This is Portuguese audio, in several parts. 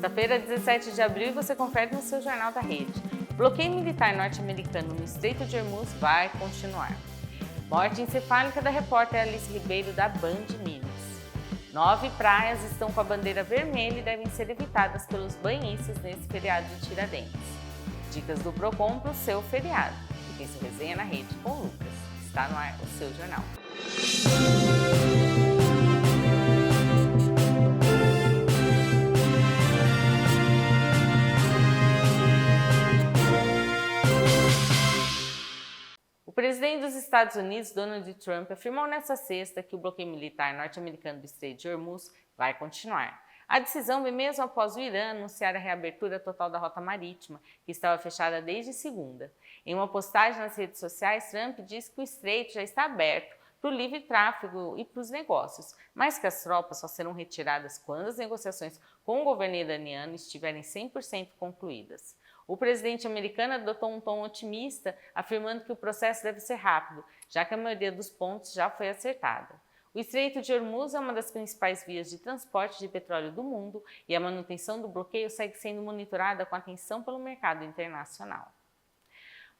Sexta-feira, 17 de abril, e você confere no seu Jornal da Rede. O bloqueio militar norte-americano no Estreito de Hormuz vai continuar. Morte encefálica da repórter Alice Ribeiro, da Band Minas. 9 praias estão com a bandeira vermelha e devem ser evitadas pelos banhistas nesse feriado de Tiradentes. Dicas do Procon para o seu feriado. E tem sua resenha na rede com o Lucas. Está no ar o seu jornal. O presidente dos Estados Unidos, Donald Trump, afirmou nesta sexta que o bloqueio militar norte-americano do Estreito de Hormuz vai continuar. A decisão vem mesmo após o Irã anunciar a reabertura total da rota marítima, que estava fechada desde segunda. Em uma postagem nas redes sociais, Trump disse que o estreito já está aberto para o livre tráfego e para os negócios, mas que as tropas só serão retiradas quando as negociações com o governo iraniano estiverem 100% concluídas. O presidente americano adotou um tom otimista, afirmando que o processo deve ser rápido, já que a maioria dos pontos já foi acertada. O Estreito de Hormuz é uma das principais vias de transporte de petróleo do mundo e a manutenção do bloqueio segue sendo monitorada com atenção pelo mercado internacional.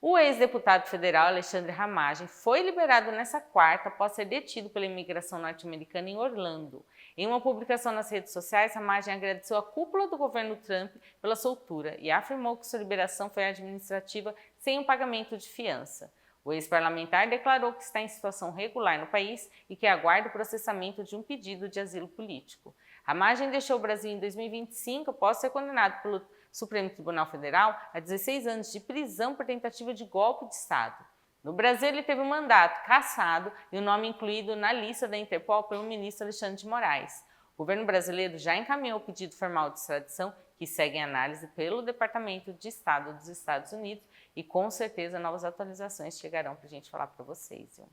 O ex-deputado federal Alexandre Ramagem foi liberado nesta quarta após ser detido pela imigração norte-americana em Orlando. Em uma publicação nas redes sociais, Ramagem agradeceu a cúpula do governo Trump pela soltura e afirmou que sua liberação foi administrativa sem o pagamento de fiança. O ex-parlamentar declarou que está em situação regular no país e que aguarda o processamento de um pedido de asilo político. Ramagem deixou o Brasil em 2025 após ser condenado pelo Supremo Tribunal Federal a 16 anos de prisão por tentativa de golpe de Estado. No Brasil, ele teve um mandato cassado e o nome incluído na lista da Interpol pelo ministro Alexandre de Moraes. O governo brasileiro já encaminhou o pedido formal de extradição, que segue em análise pelo Departamento de Estado dos Estados Unidos, e com certeza novas atualizações chegarão para a gente falar para vocês. Viu?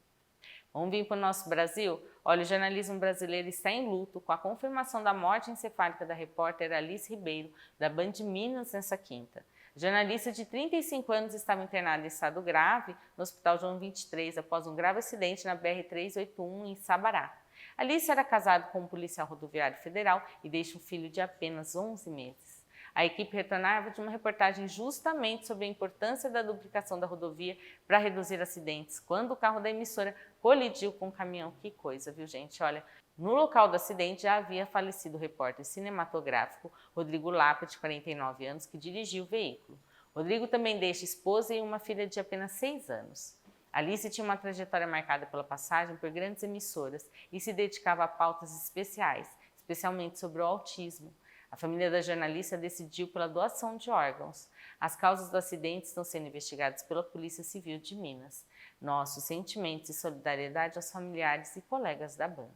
Vamos vir para o nosso Brasil? Olha, o jornalismo brasileiro está em luto com a confirmação da morte encefálica da repórter Alice Ribeiro, da Band Minas, nessa quinta. A jornalista de 35 anos estava internada em estado grave no Hospital João 23 após um grave acidente na BR-381 em Sabará. Alice era casada com um policial rodoviário federal e deixa um filho de apenas 11 meses. A equipe retornava de uma reportagem justamente sobre a importância da duplicação da rodovia para reduzir acidentes, quando o carro da emissora colidiu com um caminhão. Que coisa, viu, gente? Olha, no local do acidente já havia falecido o repórter cinematográfico Rodrigo Lapa, de 49 anos, que dirigiu o veículo. Rodrigo também deixa esposa e uma filha de apenas 6 anos. Alice tinha uma trajetória marcada pela passagem por grandes emissoras e se dedicava a pautas especiais, especialmente sobre o autismo. A família da jornalista decidiu pela doação de órgãos. As causas do acidente estão sendo investigadas pela Polícia Civil de Minas. Nossos sentimentos e solidariedade aos familiares e colegas da Band.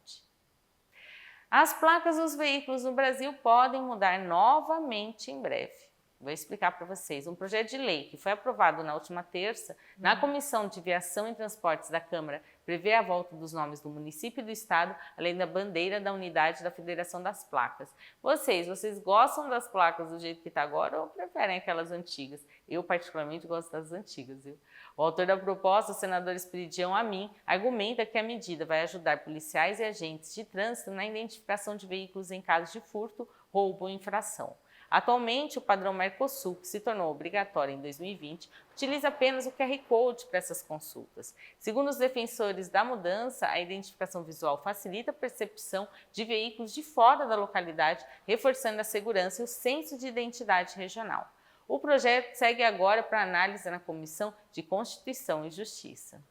As placas dos veículos no Brasil podem mudar novamente em breve. Vou explicar para vocês. Um projeto de lei que foi aprovado na última terça na Comissão de Viação e Transportes da Câmara prevê a volta dos nomes do município e do estado, além da bandeira da unidade da Federação das Placas. Vocês gostam das placas do jeito que está agora ou preferem aquelas antigas? Eu, particularmente, gosto das antigas, viu? O autor da proposta, o senador Esperidião Amin, argumenta que a medida vai ajudar policiais e agentes de trânsito na identificação de veículos em casos de furto, roubo ou infração. Atualmente, o padrão Mercosul, que se tornou obrigatório em 2020, utiliza apenas o QR Code para essas consultas. Segundo os defensores da mudança, a identificação visual facilita a percepção de veículos de fora da localidade, reforçando a segurança e o senso de identidade regional. O projeto segue agora para análise na Comissão de Constituição e Justiça.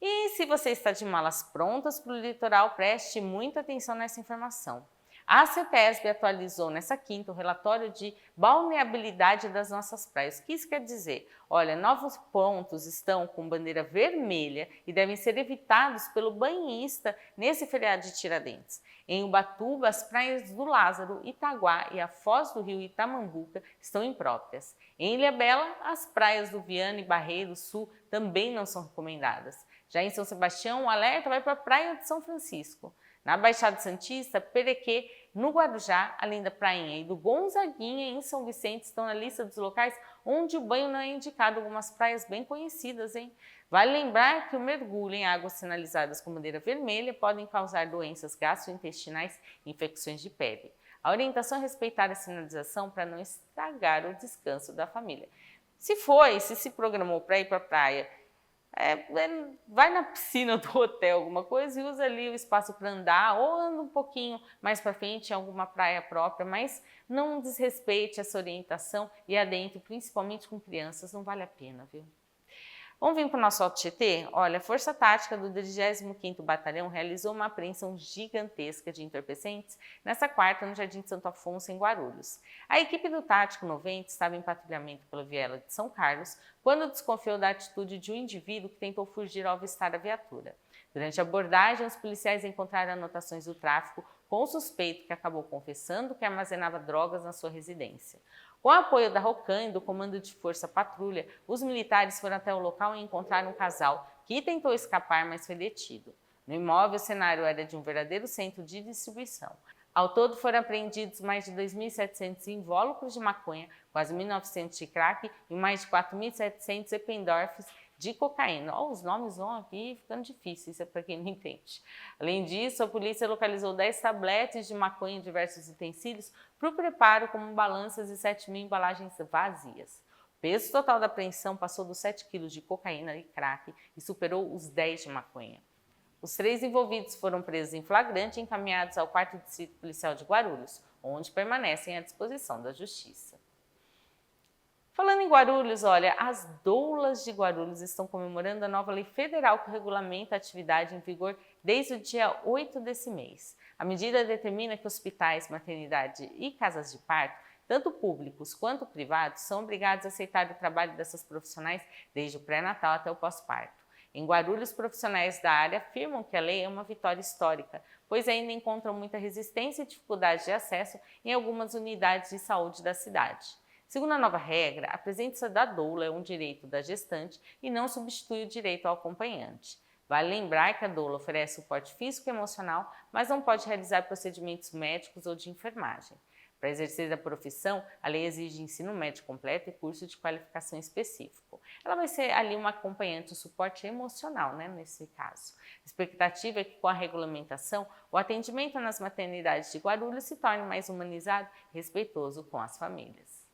E se você está de malas prontas para o litoral, preste muita atenção nessa informação. A CETESB atualizou nessa quinta o relatório de balneabilidade das nossas praias. O que isso quer dizer? Olha, 9 pontos estão com bandeira vermelha e devem ser evitados pelo banhista nesse feriado de Tiradentes. Em Ubatuba, as praias do Lázaro, Itaguá e a Foz do Rio Itamambuca estão impróprias. Em Ilhabela, as praias do Viana e Barreiro Sul também não são recomendadas. Já em São Sebastião, o alerta vai para a Praia de São Francisco. Na Baixada Santista, Perequê, no Guarujá, além da Prainha e do Gonzaguinha, em São Vicente, estão na lista dos locais onde o banho não é indicado. Algumas praias bem conhecidas, hein? Vale lembrar que o mergulho em águas sinalizadas com bandeira vermelha podem causar doenças gastrointestinais e infecções de pele. A orientação é respeitar a sinalização para não estragar o descanso da família. Se programou para ir para a praia, vai na piscina do hotel, alguma coisa, e usa ali o espaço para andar, ou anda um pouquinho mais para frente em alguma praia própria, mas não desrespeite essa orientação e adentre, principalmente com crianças, não vale a pena, viu? Vamos vir para o nosso Alto Tietê? Olha, a Força Tática do 25º Batalhão realizou uma apreensão gigantesca de entorpecentes nesta quarta no Jardim de Santo Afonso, em Guarulhos. A equipe do Tático 90 estava em patrulhamento pela viela de São Carlos quando desconfiou da atitude de um indivíduo que tentou fugir ao avistar a viatura. Durante a abordagem, os policiais encontraram anotações do tráfico com o suspeito, que acabou confessando que armazenava drogas na sua residência. Com o apoio da ROCAM e do Comando de Força Patrulha, os militares foram até o local e encontraram um casal que tentou escapar, mas foi detido. No imóvel, o cenário era de um verdadeiro centro de distribuição. Ao todo, foram apreendidos mais de 2.700 invólucros de maconha, quase 1.900 de crack e mais de 4.700 Eppendorfs de cocaína. Os nomes vão aqui ficando difíceis, é para quem não entende. Além disso, a polícia localizou 10 tabletes de maconha e diversos utensílios para o preparo, como balanças e 7.000 embalagens vazias. O peso total da apreensão passou dos 7 quilos de cocaína e crack e superou os 10 de maconha. Os 3 envolvidos foram presos em flagrante e encaminhados ao 4º Distrito Policial de Guarulhos, onde permanecem à disposição da Justiça. Falando em Guarulhos, olha, as doulas de Guarulhos estão comemorando a nova lei federal que regulamenta a atividade em vigor desde o dia 8 desse mês. A medida determina que hospitais, maternidade e casas de parto, tanto públicos quanto privados, são obrigados a aceitar o trabalho dessas profissionais desde o pré-natal até o pós-parto. Em Guarulhos, profissionais da área afirmam que a lei é uma vitória histórica, pois ainda encontram muita resistência e dificuldade de acesso em algumas unidades de saúde da cidade. Segundo a nova regra, a presença da doula é um direito da gestante e não substitui o direito ao acompanhante. Vale lembrar que a doula oferece suporte físico e emocional, mas não pode realizar procedimentos médicos ou de enfermagem. Para exercer a profissão, a lei exige ensino médio completo e curso de qualificação específico. Ela vai ser ali uma acompanhante, um suporte emocional, nesse caso. A expectativa é que com a regulamentação, o atendimento nas maternidades de Guarulhos se torne mais humanizado e respeitoso com as famílias.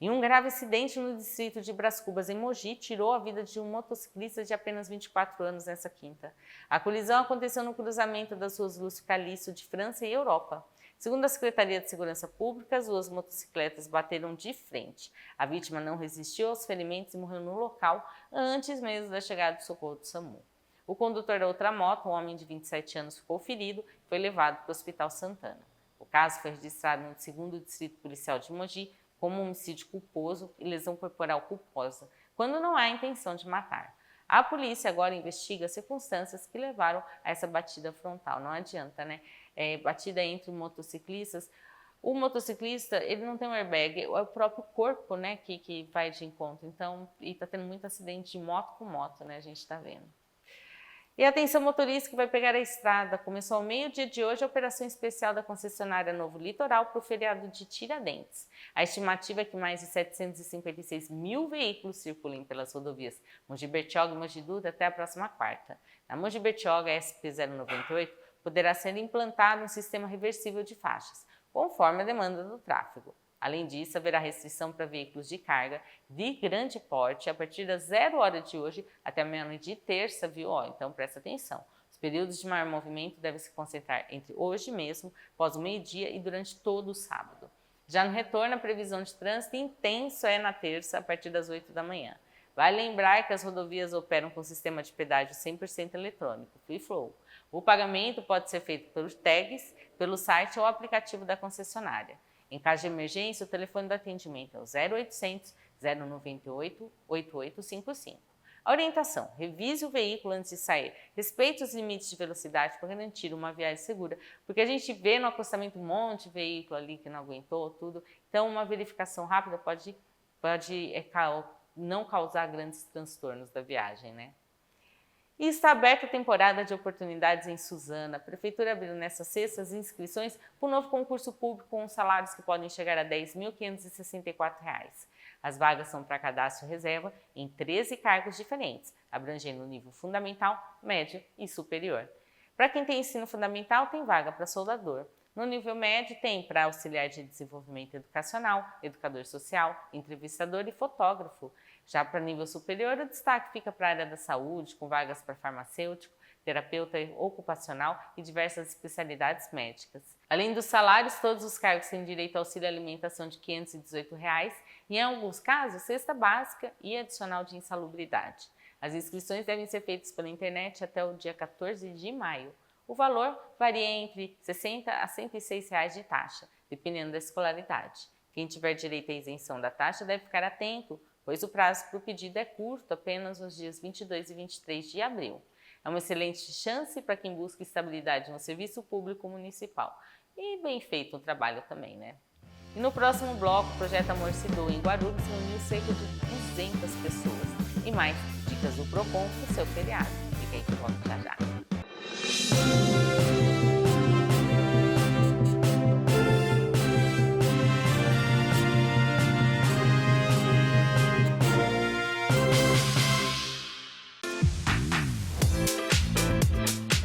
E um grave acidente no distrito de Brás Cubas, em Mogi, tirou a vida de um motociclista de apenas 24 anos nesta quinta. A colisão aconteceu no cruzamento das ruas Lúcio Calixto de França e Europa. Segundo a Secretaria de Segurança Pública, as duas motocicletas bateram de frente. A vítima não resistiu aos ferimentos e morreu no local antes mesmo da chegada do socorro do SAMU. O condutor da outra moto, um homem de 27 anos, ficou ferido e foi levado para o Hospital Santana. O caso foi registrado no 2º Distrito Policial de Mogi como homicídio culposo e lesão corporal culposa, quando não há intenção de matar. A polícia agora investiga as circunstâncias que levaram a essa batida frontal. Não adianta, batida entre motociclistas. O motociclista, ele não tem um airbag, é o próprio corpo, que vai de encontro. Então, e tá tendo muito acidente de moto com moto, a gente está vendo. E atenção motorista que vai pegar a estrada. Começou ao meio-dia de hoje a operação especial da concessionária Novo Litoral para o feriado de Tiradentes. A estimativa é que mais de 756 mil veículos circulem pelas rodovias Mogi Bertioga e Mogi Dutra até a próxima quarta. Na Mogi Bertioga, a SP-098 poderá ser implantado um sistema reversível de faixas, conforme a demanda do tráfego. Além disso, haverá restrição para veículos de carga de grande porte a partir das 0 hora de hoje até a meia-noite de terça, viu? Então presta atenção. Os períodos de maior movimento devem se concentrar entre hoje mesmo, após o meio-dia e durante todo o sábado. Já no retorno, a previsão de trânsito intenso é na terça, a partir das 8 da manhã. Vale lembrar que as rodovias operam com sistema de pedágio 100% eletrônico, Free Flow. O pagamento pode ser feito pelos tags, pelo site ou aplicativo da concessionária. Em caso de emergência, o telefone do atendimento é o 0800 098 8855. A orientação: revise o veículo antes de sair, respeite os limites de velocidade para garantir uma viagem segura, porque a gente vê no acostamento um monte de veículo ali que não aguentou tudo, então uma verificação rápida pode não causar grandes transtornos da viagem, E está aberta a temporada de oportunidades em Suzana. A Prefeitura abriu nesta sexta as inscrições para um novo concurso público com salários que podem chegar a R$ 10.564. As vagas são para cadastro e reserva em 13 cargos diferentes, abrangendo o nível fundamental, médio e superior. Para quem tem ensino fundamental, tem vaga para soldador. No nível médio tem para auxiliar de desenvolvimento educacional, educador social, entrevistador e fotógrafo. Já para nível superior, o destaque fica para a área da saúde, com vagas para farmacêutico, terapeuta ocupacional e diversas especialidades médicas. Além dos salários, todos os cargos têm direito ao auxílio alimentação de R$ 518 e, em alguns casos, cesta básica e adicional de insalubridade. As inscrições devem ser feitas pela internet até o dia 14 de maio. O valor varia entre R$ 60 a R$ 106 de taxa, dependendo da escolaridade. Quem tiver direito à isenção da taxa deve ficar atento, pois o prazo para o pedido é curto, apenas nos dias 22 e 23 de abril. É uma excelente chance para quem busca estabilidade no serviço público municipal. E bem feito o trabalho também, né? E no próximo bloco, o Projeto Amor se Doa em Guarulhos reuniu cerca de 200 pessoas. E mais dicas do Procon para o seu feriado. Fica aí que eu volto já já.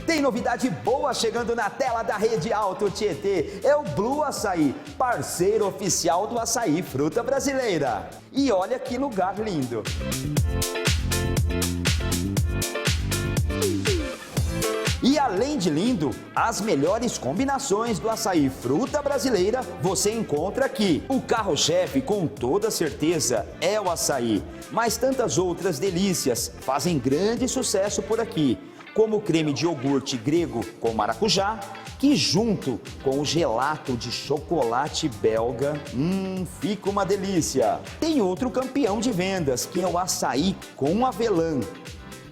Tem novidade boa chegando na tela da Rede Alto Tietê. É o Blue Açaí, parceiro oficial do açaí fruta brasileira. E olha que lugar lindo! E além de lindo, as melhores combinações do açaí fruta brasileira você encontra aqui. O carro-chefe, com toda certeza, é o açaí, mas tantas outras delícias fazem grande sucesso por aqui, como o creme de iogurte grego com maracujá, que junto com o gelato de chocolate belga, fica uma delícia. Tem outro campeão de vendas, que é o açaí com avelã.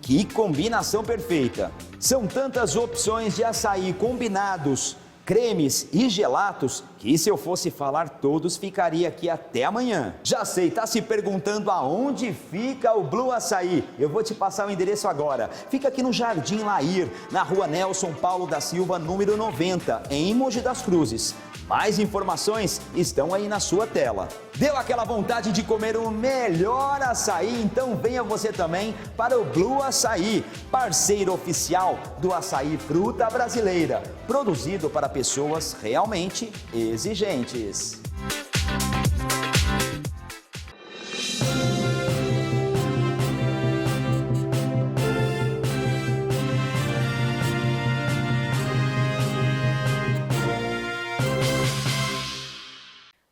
Que combinação perfeita! São tantas opções de açaí combinados, cremes e gelatos, que se eu fosse falar todos, ficaria aqui até amanhã. Já sei, tá se perguntando aonde fica o Blue Açaí? Eu vou te passar o endereço agora. Fica aqui no Jardim Lair, na rua Nelson Paulo da Silva, número 90, em Mogi das Cruzes. Mais informações estão aí na sua tela. Deu aquela vontade de comer o melhor açaí? Então venha você também para o Blue Açaí, parceiro oficial do açaí fruta brasileira, produzido para pessoas realmente exigentes.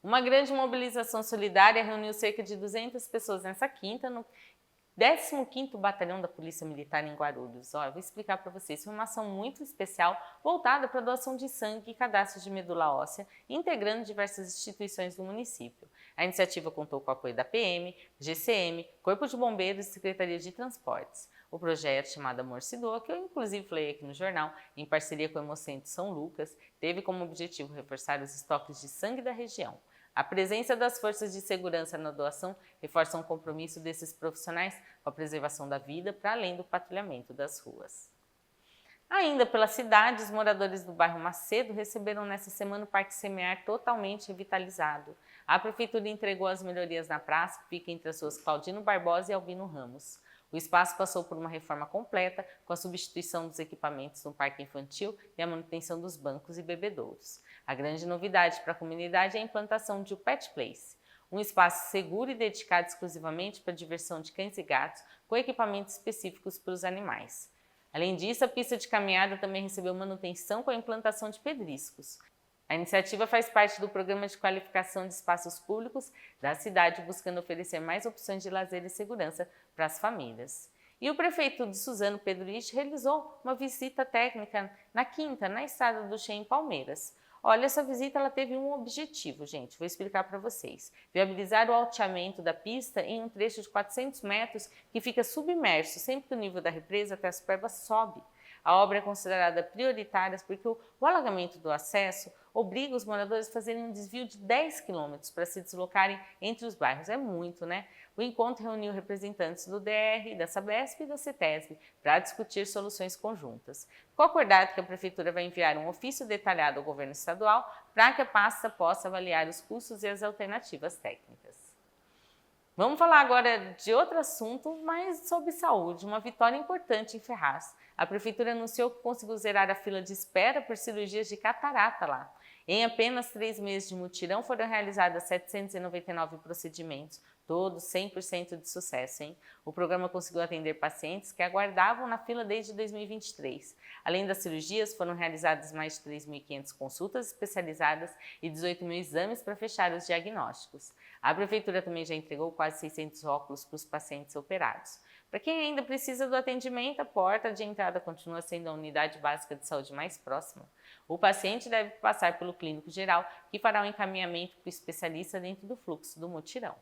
Uma grande mobilização solidária reuniu cerca de 200 pessoas nessa quinta no 15º Batalhão da Polícia Militar em Guarulhos. Eu vou explicar para vocês. Foi uma ação muito especial voltada para a doação de sangue e cadastro de medula óssea, integrando diversas instituições do município. A iniciativa contou com o apoio da PM, GCM, Corpo de Bombeiros e Secretaria de Transportes. O projeto, chamado Amor se Doa, que eu inclusive falei aqui no jornal, em parceria com o Hemocentro São Lucas, teve como objetivo reforçar os estoques de sangue da região. A presença das forças de segurança na doação reforça o compromisso desses profissionais com a preservação da vida, para além do patrulhamento das ruas. Ainda pela cidade, os moradores do bairro Macedo receberam nesta semana o Parque Semear totalmente revitalizado. A prefeitura entregou as melhorias na praça, que fica entre as ruas Claudino Barbosa e Albino Ramos. O espaço passou por uma reforma completa, com a substituição dos equipamentos no parque infantil e a manutenção dos bancos e bebedouros. A grande novidade para a comunidade é a implantação de o Pet Place, um espaço seguro e dedicado exclusivamente para a diversão de cães e gatos, com equipamentos específicos para os animais. Além disso, a pista de caminhada também recebeu manutenção com a implantação de pedriscos. A iniciativa faz parte do Programa de Qualificação de Espaços Públicos da cidade, buscando oferecer mais opções de lazer e segurança para as famílias. E o prefeito de Suzano, Pedro Lich, realizou uma visita técnica na quinta, na estrada do Che, em Palmeiras. Olha, essa visita ela teve um objetivo, gente, vou explicar para vocês. Viabilizar o alteamento da pista em um trecho de 400 metros que fica submerso, sempre que o nível da represa até a superba sobe. A obra é considerada prioritária porque o alagamento do acesso obriga os moradores a fazerem um desvio de 10 quilômetros para se deslocarem entre os bairros. É muito, né? O encontro reuniu representantes do DR, da Sabesp e da CETESB para discutir soluções conjuntas. Ficou acordado que a Prefeitura vai enviar um ofício detalhado ao governo estadual para que a pasta possa avaliar os custos e as alternativas técnicas. Vamos falar agora de outro assunto, mas sobre saúde, uma vitória importante em Ferraz. A Prefeitura anunciou que conseguiu zerar a fila de espera por cirurgias de catarata lá. Em apenas 3 meses de mutirão foram realizados 799 procedimentos, todos 100% de sucesso, hein? O programa conseguiu atender pacientes que aguardavam na fila desde 2023. Além das cirurgias, foram realizadas mais de 3.500 consultas especializadas e 18.000 exames para fechar os diagnósticos. A Prefeitura também já entregou quase 600 óculos para os pacientes operados. Para quem ainda precisa do atendimento, a porta de entrada continua sendo a unidade básica de saúde mais próxima. O paciente deve passar pelo clínico geral, que fará o encaminhamento para o especialista dentro do fluxo do mutirão.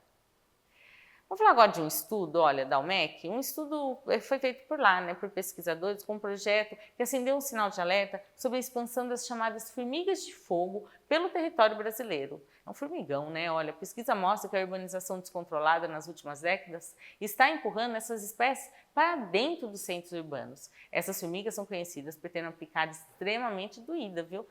Vamos falar agora de um estudo, olha, da UMEC. Um estudo foi feito por lá, né, por pesquisadores, com um projeto que acendeu um sinal de alerta sobre a expansão das chamadas formigas de fogo pelo território brasileiro. É um formigão, né? Olha, a pesquisa mostra que a urbanização descontrolada nas últimas décadas está empurrando essas espécies para dentro dos centros urbanos. Essas formigas são conhecidas por terem uma picada extremamente doída, viu?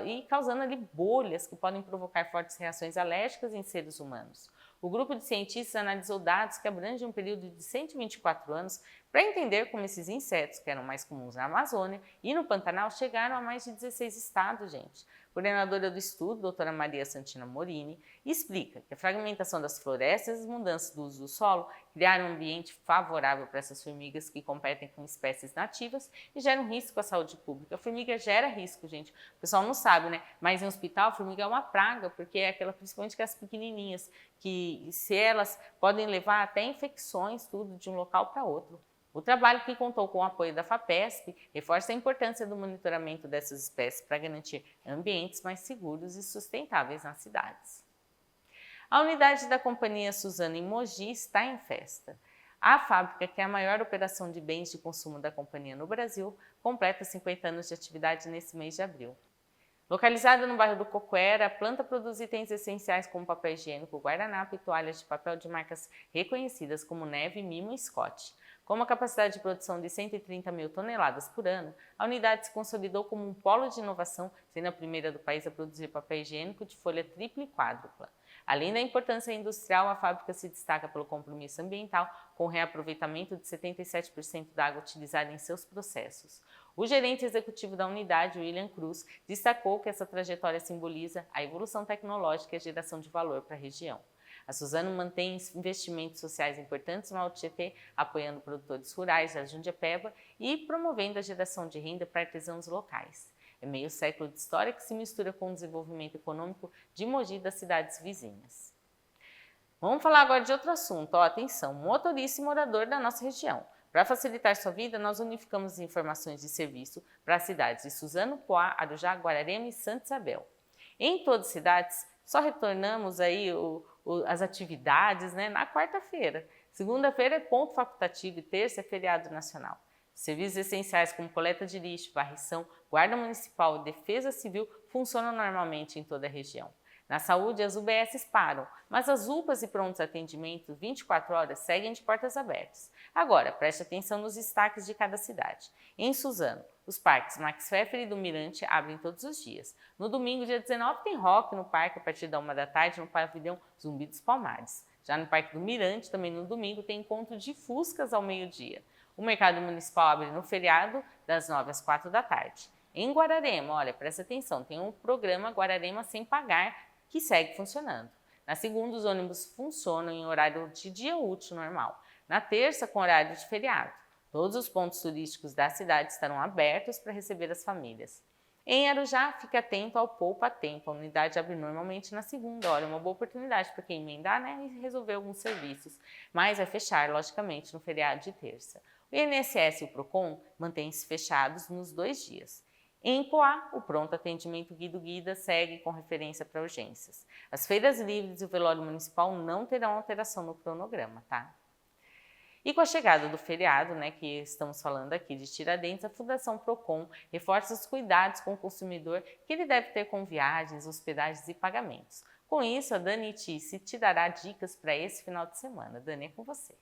E causando ali bolhas que podem provocar fortes reações alérgicas em seres humanos. O grupo de cientistas analisou dados que abrangem um período de 124 anos para entender como esses insetos, que eram mais comuns na Amazônia e no Pantanal, chegaram a mais de 16 estados, gente. A coordenadora do estudo, doutora Maria Santina Morini, explica que a fragmentação das florestas e as mudanças do uso do solo criaram um ambiente favorável para essas formigas que competem com espécies nativas e geram risco à saúde pública. A formiga gera risco, gente. O pessoal não sabe, né? Mas em hospital a formiga é uma praga, porque é aquela, principalmente as pequenininhas, que se elas podem levar até infecções, tudo, de um local para outro. O trabalho, que contou com o apoio da FAPESP, reforça a importância do monitoramento dessas espécies para garantir ambientes mais seguros e sustentáveis nas cidades. A unidade da Companhia Suzano em Mogi está em festa. A fábrica, que é a maior operação de bens de consumo da companhia no Brasil, completa 50 anos de atividade nesse mês de abril. Localizada no bairro do Coquera, a planta produz itens essenciais como papel higiênico, guardanapo e toalhas de papel de marcas reconhecidas como Neve, Mimo e Scott. Com uma capacidade de produção de 130 mil toneladas por ano, a unidade se consolidou como um polo de inovação, sendo a primeira do país a produzir papel higiênico de folha tripla e quádrupla. Além da importância industrial, a fábrica se destaca pelo compromisso ambiental, com o reaproveitamento de 77% da água utilizada em seus processos. O gerente executivo da unidade, William Cruz, destacou que essa trajetória simboliza a evolução tecnológica e a geração de valor para a região. A Suzano mantém investimentos sociais importantes no Alto Tietê, apoiando produtores rurais da Jundiapeba e promovendo a geração de renda para artesãos locais. É meio século de história que se mistura com o desenvolvimento econômico de Mogi e das cidades vizinhas. Vamos falar agora de outro assunto. Atenção, motorista e morador da nossa região. Para facilitar sua vida, nós unificamos as informações de serviço para as cidades de Suzano, Poá, Arujá, Guararema e Santa Isabel. Em todas as cidades, só retornamos aí as atividades, né, na quarta-feira. Segunda-feira é ponto facultativo e terça é feriado nacional. Serviços essenciais como coleta de lixo, varrição, guarda municipal e defesa civil funcionam normalmente em toda a região. Na saúde, as UBSs param, mas as UPAs e prontos atendimentos 24 horas seguem de portas abertas. Agora, preste atenção nos destaques de cada cidade. Em Suzano, os parques Max Pfeffer e do Mirante abrem todos os dias. No domingo, dia 19, tem rock no parque a partir da 1 da tarde no pavilhão Zumbi dos Palmares. Já no Parque do Mirante, também no domingo, tem encontro de fuscas ao meio-dia. O mercado municipal abre no feriado, das 9 às 4 da tarde. Em Guararema, olha, presta atenção, tem um programa Guararema Sem Pagar, que segue funcionando. Na segunda, os ônibus funcionam em horário de dia útil normal. Na terça, com horário de feriado. Todos os pontos turísticos da cidade estarão abertos para receber as famílias. Em Arujá, fique atento ao Poupa Tempo. A unidade abre normalmente na segunda. Olha, uma boa oportunidade para quem emendar, né, e resolver alguns serviços. Mas vai fechar, logicamente, no feriado de terça. O INSS e o PROCON mantêm-se fechados nos 2 dias. Em Poá, o pronto atendimento Guido-Guida segue com referência para urgências. As feiras livres e o velório municipal não terão alteração no cronograma, tá? E com a chegada do feriado, né, que estamos falando aqui de Tiradentes, a Fundação Procon reforça os cuidados com o consumidor que ele deve ter com viagens, hospedagens e pagamentos. Com isso, a Dani Tice te dará dicas para esse final de semana. Dani, é com você.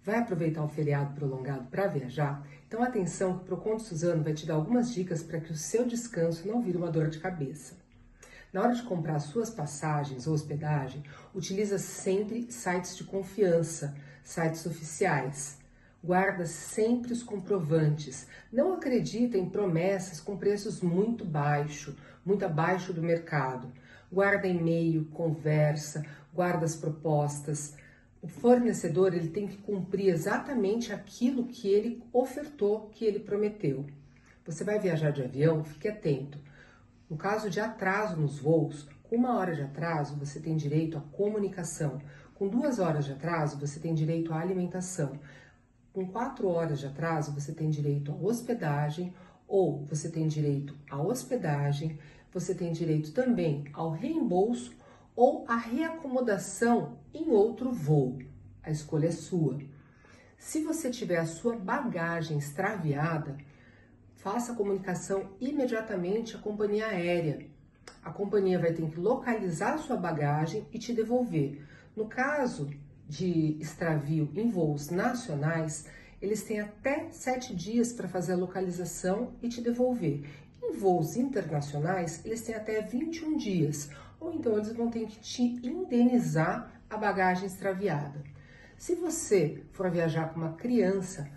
Vai aproveitar um feriado prolongado para viajar? Então atenção que o Procon de Suzano vai te dar algumas dicas para que o seu descanso não vire uma dor de cabeça. Na hora de comprar suas passagens ou hospedagem, utiliza sempre sites de confiança, sites oficiais. Guarda sempre os comprovantes. Não acredita em promessas com preços muito abaixo do mercado. Guarda e-mail, conversa, guarda as propostas. O fornecedor ele tem que cumprir exatamente aquilo que ele ofertou, que ele prometeu. Você vai viajar de avião? Fique atento. No caso de atraso nos voos, com 1 hora de atraso você tem direito à comunicação. Com 2 horas de atraso você tem direito à alimentação. Com 4 horas de atraso você tem direito à hospedagem, ou você tem direito à hospedagem, você tem direito também ao reembolso ou à reacomodação em outro voo. A escolha é sua. Se você tiver a sua bagagem extraviada, faça a comunicação imediatamente à companhia aérea. A companhia vai ter que localizar a sua bagagem e te devolver. No caso de extravio em voos nacionais, eles têm até 7 dias para fazer a localização e te devolver. Em voos internacionais, eles têm até 21 dias, ou então eles vão ter que te indenizar a bagagem extraviada. Se você for viajar com uma criança,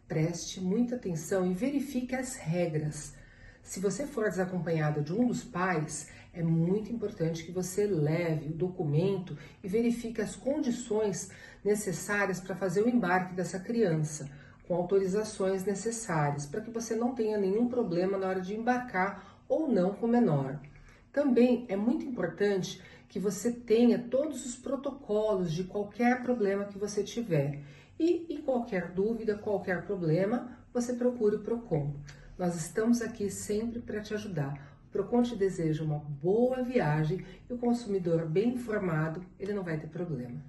preste muita atenção e verifique as regras. Se você for desacompanhada de um dos pais, é muito importante que você leve o documento e verifique as condições necessárias para fazer o embarque dessa criança, com autorizações necessárias, para que você não tenha nenhum problema na hora de embarcar ou não com o menor. Também é muito importante que você tenha todos os protocolos de qualquer problema que você tiver. E em qualquer dúvida, qualquer problema, você procure o Procon. Nós estamos aqui sempre para te ajudar. O Procon te deseja uma boa viagem e o consumidor bem informado, ele não vai ter problema.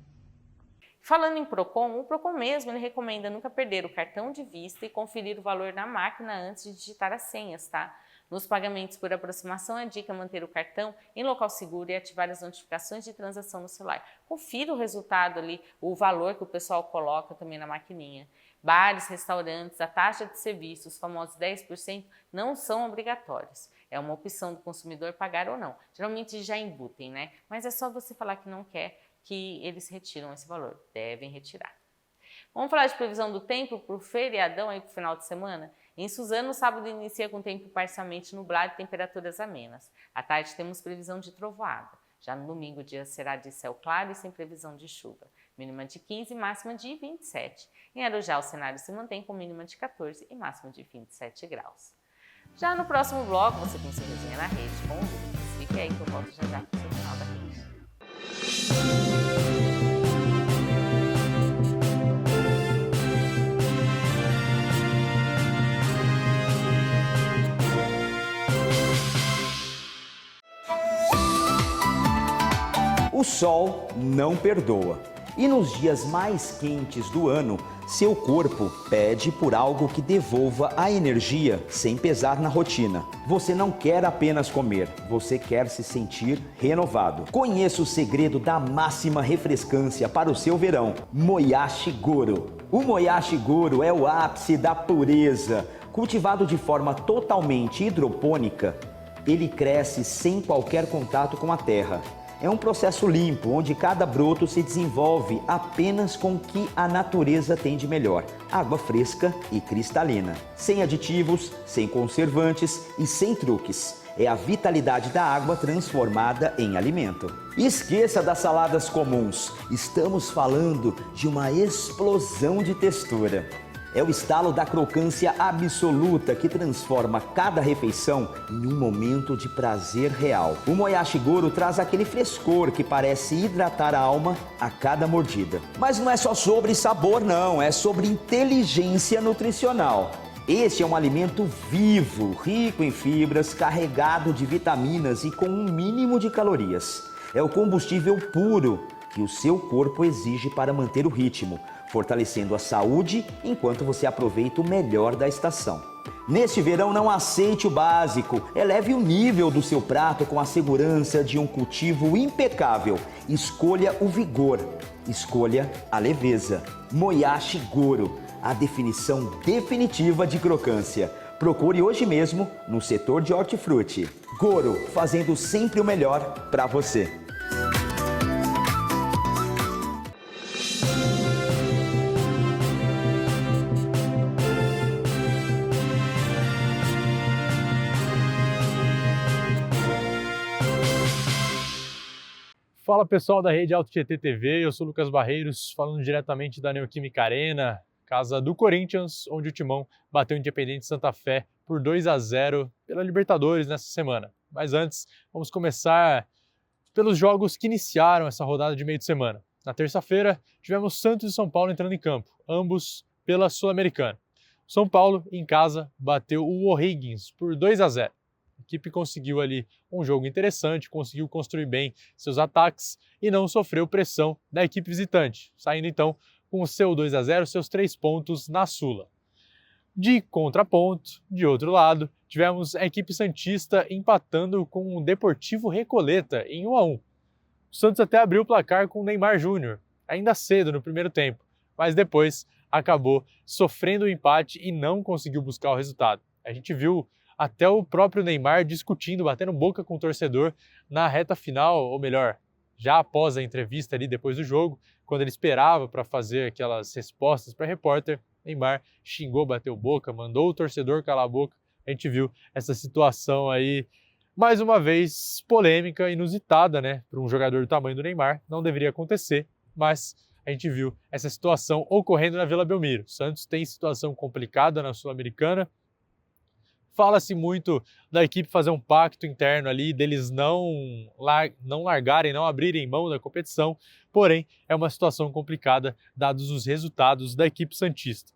Falando em Procon, o Procon mesmo ele recomenda nunca perder o cartão de vista e conferir o valor na máquina antes de digitar as senhas, tá? Nos pagamentos por aproximação, a dica é manter o cartão em local seguro e ativar as notificações de transação no celular. Confira o resultado ali, o valor que o pessoal coloca também na maquininha. Bares, restaurantes, a taxa de serviço, os famosos 10%, não são obrigatórios. É uma opção do consumidor pagar ou não. Geralmente já embutem, né? Mas é só você falar que não quer que eles retiram esse valor. Devem retirar. Vamos falar de previsão do tempo para o feriadão aí para o final de semana? Em Suzano, o sábado inicia com tempo parcialmente nublado e temperaturas amenas. À tarde temos previsão de trovoada. Já no domingo o dia será de céu claro e sem previsão de chuva. Mínima de 15 e máxima de 27. Em Arujá o cenário se mantém com mínima de 14 e máxima de 27 graus. Já no próximo bloco você tem sua resenha na rede com o Lucas. Fique aí que eu volto já já para o final da rede. O sol não perdoa. E nos dias mais quentes do ano, seu corpo pede por algo que devolva a energia sem pesar na rotina. Você não quer apenas comer, você quer se sentir renovado. Conheça o segredo da máxima refrescância para o seu verão, Moyashi Goro. O Moyashi Goro é o ápice da pureza. Cultivado de forma totalmente hidropônica, ele cresce sem qualquer contato com a terra. É um processo limpo, onde cada broto se desenvolve apenas com o que a natureza tem de melhor. Água fresca e cristalina. Sem aditivos, sem conservantes e sem truques. É a vitalidade da água transformada em alimento. Esqueça das saladas comuns. Estamos falando de uma explosão de textura. É o estalo da crocância absoluta que transforma cada refeição em um momento de prazer real. O Moyashi Goro traz aquele frescor que parece hidratar a alma a cada mordida. Mas não é só sobre sabor não, é sobre inteligência nutricional. Este é um alimento vivo, rico em fibras, carregado de vitaminas e com um mínimo de calorias. É o combustível puro que o seu corpo exige para manter o ritmo, fortalecendo a saúde enquanto você aproveita o melhor da estação. Neste verão, não aceite o básico, eleve o nível do seu prato com a segurança de um cultivo impecável. Escolha o vigor, escolha a leveza. Moyashi Goro, a definição definitiva de crocância. Procure hoje mesmo no setor de hortifruti. Goro, fazendo sempre o melhor para você. Fala pessoal da Rede Auto GT TV, eu sou Lucas Barreiros, falando diretamente da Neoquímica Arena, casa do Corinthians, onde o Timão bateu o Independente Santa Fé por 2-0 pela Libertadores nessa semana. Mas antes, vamos começar pelos jogos que iniciaram essa rodada de meio de semana. Na terça-feira, tivemos Santos e São Paulo entrando em campo, ambos pela Sul-Americana. São Paulo, em casa, bateu o O'Higgins por 2-0. A equipe conseguiu ali um jogo interessante, conseguiu construir bem seus ataques e não sofreu pressão da equipe visitante, saindo então com o seu 2-0, seus 3 pontos na Sula. De contraponto, de outro lado, tivemos a equipe santista empatando com o Deportivo Recoleta em 1-1. O Santos até abriu o placar com o Neymar Júnior, ainda cedo no primeiro tempo, mas depois acabou sofrendo o empate e não conseguiu buscar o resultado. A gente viu até o próprio Neymar discutindo, batendo boca com o torcedor na reta final, ou melhor, já após a entrevista ali depois do jogo, quando ele esperava para fazer aquelas respostas para repórter, Neymar xingou, bateu boca, mandou o torcedor calar a boca. A gente viu essa situação aí, mais uma vez, polêmica, inusitada, né? Para um jogador do tamanho do Neymar, não deveria acontecer, mas a gente viu essa situação ocorrendo na Vila Belmiro. O Santos tem situação complicada na Sul-Americana. Fala-se muito da equipe fazer um pacto interno ali, deles não largarem, não abrirem mão da competição, porém é uma situação complicada dados os resultados da equipe santista.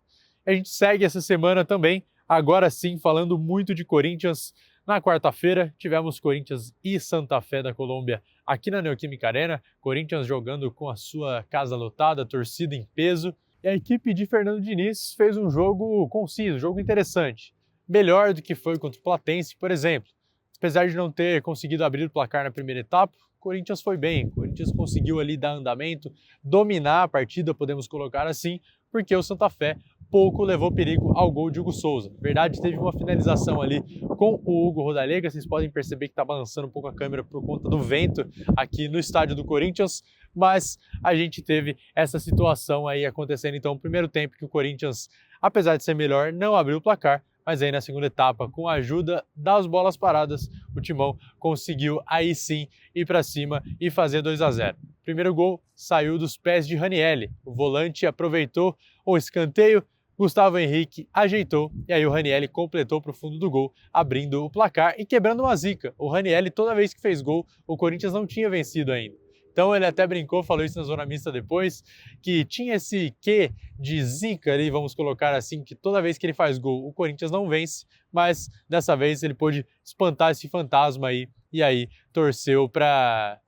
A gente segue essa semana também, agora sim, falando muito de Corinthians. Na quarta-feira tivemos Corinthians e Santa Fé da Colômbia aqui na Neoquímica Arena, Corinthians jogando com a sua casa lotada, torcida em peso, e a equipe de Fernando Diniz fez um jogo conciso, um jogo interessante. Melhor do que foi contra o Platense, por exemplo. Apesar de não ter conseguido abrir o placar na primeira etapa, o Corinthians foi bem. O Corinthians conseguiu ali dar andamento, dominar a partida, podemos colocar assim, porque o Santa Fé pouco levou perigo ao gol de Hugo Souza. Na verdade, teve uma finalização ali com o Hugo Rodalega. Vocês podem perceber que está balançando um pouco a câmera por conta do vento aqui no estádio do Corinthians, mas a gente teve essa situação aí acontecendo. Então, no primeiro tempo que o Corinthians, apesar de ser melhor, não abriu o placar, mas aí na segunda etapa, com a ajuda das bolas paradas, o Timão conseguiu aí sim ir para cima e fazer 2-0. Primeiro gol saiu dos pés de Ranielli. O volante aproveitou o escanteio, Gustavo Henrique ajeitou e aí o Ranielli completou para o fundo do gol, abrindo o placar e quebrando uma zica. O Ranielli, toda vez que fez gol, o Corinthians não tinha vencido ainda. Então ele até brincou, falou isso na zona mista depois, que tinha esse quê de zica ali, vamos colocar assim, que toda vez que ele faz gol, o Corinthians não vence, mas dessa vez ele pôde espantar esse fantasma aí, e aí torceu para,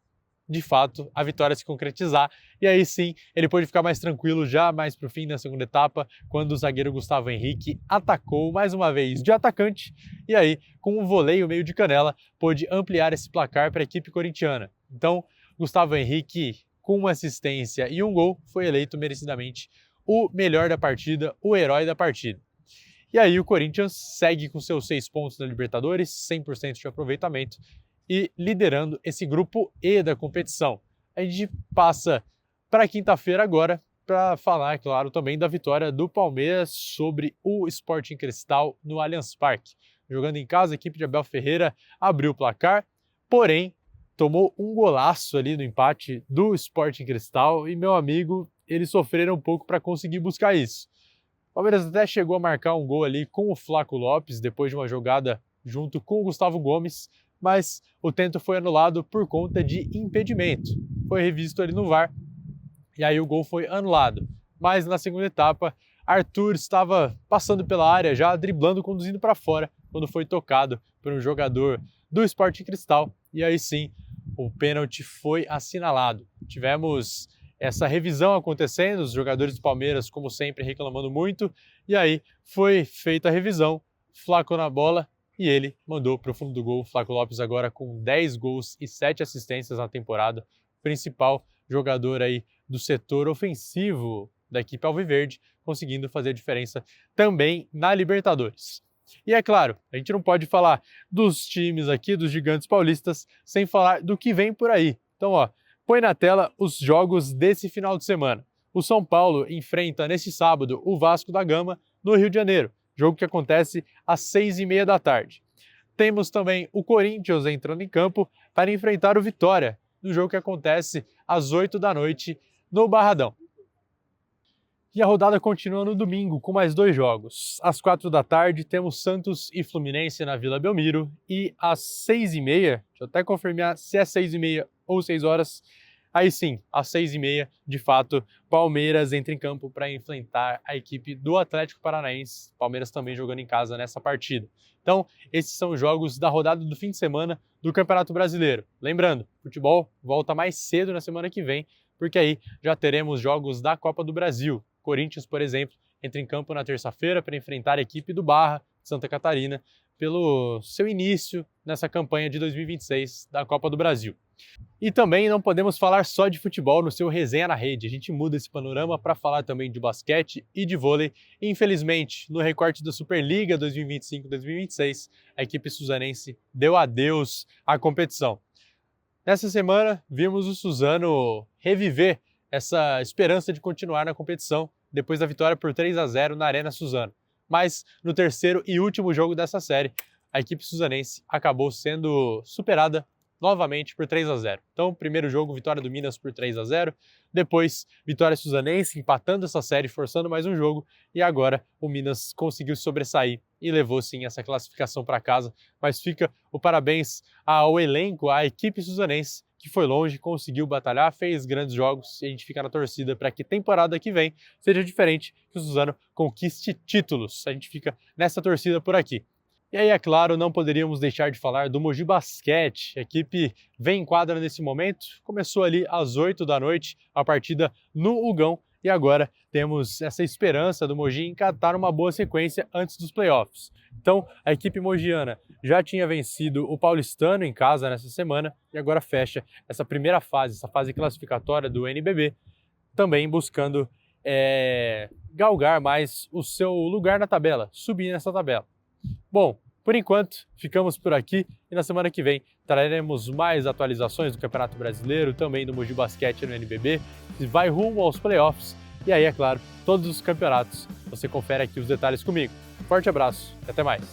de fato, a vitória se concretizar. E aí sim, ele pôde ficar mais tranquilo já mais para o fim da segunda etapa, quando o zagueiro Gustavo Henrique atacou mais uma vez de atacante, e aí, com um voleio meio de canela, pôde ampliar esse placar para a equipe corintiana. Então, Gustavo Henrique, com uma assistência e um gol, foi eleito merecidamente o melhor da partida, o herói da partida. E aí o Corinthians segue com seus 6 pontos na Libertadores, 100% de aproveitamento e liderando esse grupo E da competição. A gente passa para quinta-feira agora para falar, claro, também da vitória do Palmeiras sobre o Sporting Cristal no Allianz Parque. Jogando em casa, a equipe de Abel Ferreira abriu o placar, porém tomou um golaço ali no empate do Sporting Cristal e, meu amigo, eles sofreram um pouco para conseguir buscar isso. O Palmeiras até chegou a marcar um gol ali com o Flaco Lopes, depois de uma jogada junto com o Gustavo Gomes, mas o tento foi anulado por conta de impedimento. Foi revisto ali no VAR e aí o gol foi anulado. Mas na segunda etapa, Arthur estava passando pela área já, driblando, conduzindo para fora, quando foi tocado por um jogador do Sporting Cristal, e aí sim, o pênalti foi assinalado. Tivemos essa revisão acontecendo, os jogadores do Palmeiras, como sempre, reclamando muito, e aí foi feita a revisão, Flaco na bola, e ele mandou para o fundo do gol. Flaco Lopes agora com 10 gols e 7 assistências na temporada, principal jogador aí do setor ofensivo da equipe alviverde, conseguindo fazer a diferença também na Libertadores. E é claro, a gente não pode falar dos times aqui, dos gigantes paulistas, sem falar do que vem por aí. Então, ó, põe na tela os jogos desse final de semana. O São Paulo enfrenta neste sábado o Vasco da Gama no Rio de Janeiro, jogo que acontece às 6h30 da tarde. Temos também o Corinthians entrando em campo para enfrentar o Vitória, do jogo que acontece às 8 da noite no Barradão. E a rodada continua no domingo com mais 2 jogos. Às 4 da tarde temos Santos e Fluminense na Vila Belmiro e às 6h30, deixa eu até confirmar se é 6h30 ou 6 horas, aí sim, às 6h30, de fato, Palmeiras entra em campo para enfrentar a equipe do Atlético Paranaense, Palmeiras também jogando em casa nessa partida. Então, esses são os jogos da rodada do fim de semana do Campeonato Brasileiro. Lembrando, futebol volta mais cedo na semana que vem, porque aí já teremos jogos da Copa do Brasil. Corinthians, por exemplo, entra em campo na terça-feira para enfrentar a equipe do Barra, de Santa Catarina, pelo seu início nessa campanha de 2026 da Copa do Brasil. E também não podemos falar só de futebol no seu Resenha na Rede. A gente muda esse panorama para falar também de basquete e de vôlei. Infelizmente, no recorte da Superliga 2025-2026, a equipe suzanense deu adeus à competição. Nessa semana, vimos o Suzano reviver essa esperança de continuar na competição depois da vitória por 3-0 na Arena Suzano. Mas no terceiro e último jogo dessa série, a equipe suzanense acabou sendo superada novamente por 3-0. Então, primeiro jogo, vitória do Minas por 3-0, depois vitória suzanense, empatando essa série, forçando mais um jogo, e agora o Minas conseguiu sobressair e levou sim essa classificação para casa, mas fica o parabéns ao elenco, à equipe suzanense, que foi longe, conseguiu batalhar, fez grandes jogos, e a gente fica na torcida para que temporada que vem seja diferente, que o Suzano conquiste títulos. A gente fica nessa torcida por aqui. E aí, é claro, não poderíamos deixar de falar do Mogi Basquete. A equipe vem em quadra nesse momento, começou ali às 8 da noite, a partida no Ugão, e agora temos essa esperança do Mogi encatar uma boa sequência antes dos playoffs. Então, a equipe mogiana já tinha vencido o Paulistano em casa nessa semana e agora fecha essa primeira fase, essa fase classificatória do NBB, também buscando galgar mais o seu lugar na tabela, subir nessa tabela. Bom, por enquanto, ficamos por aqui e na semana que vem traremos mais atualizações do Campeonato Brasileiro, também do Mogi Basquete no NBB, que vai rumo aos playoffs. E aí, é claro, todos os campeonatos. Você confere aqui os detalhes comigo. Forte abraço e até mais!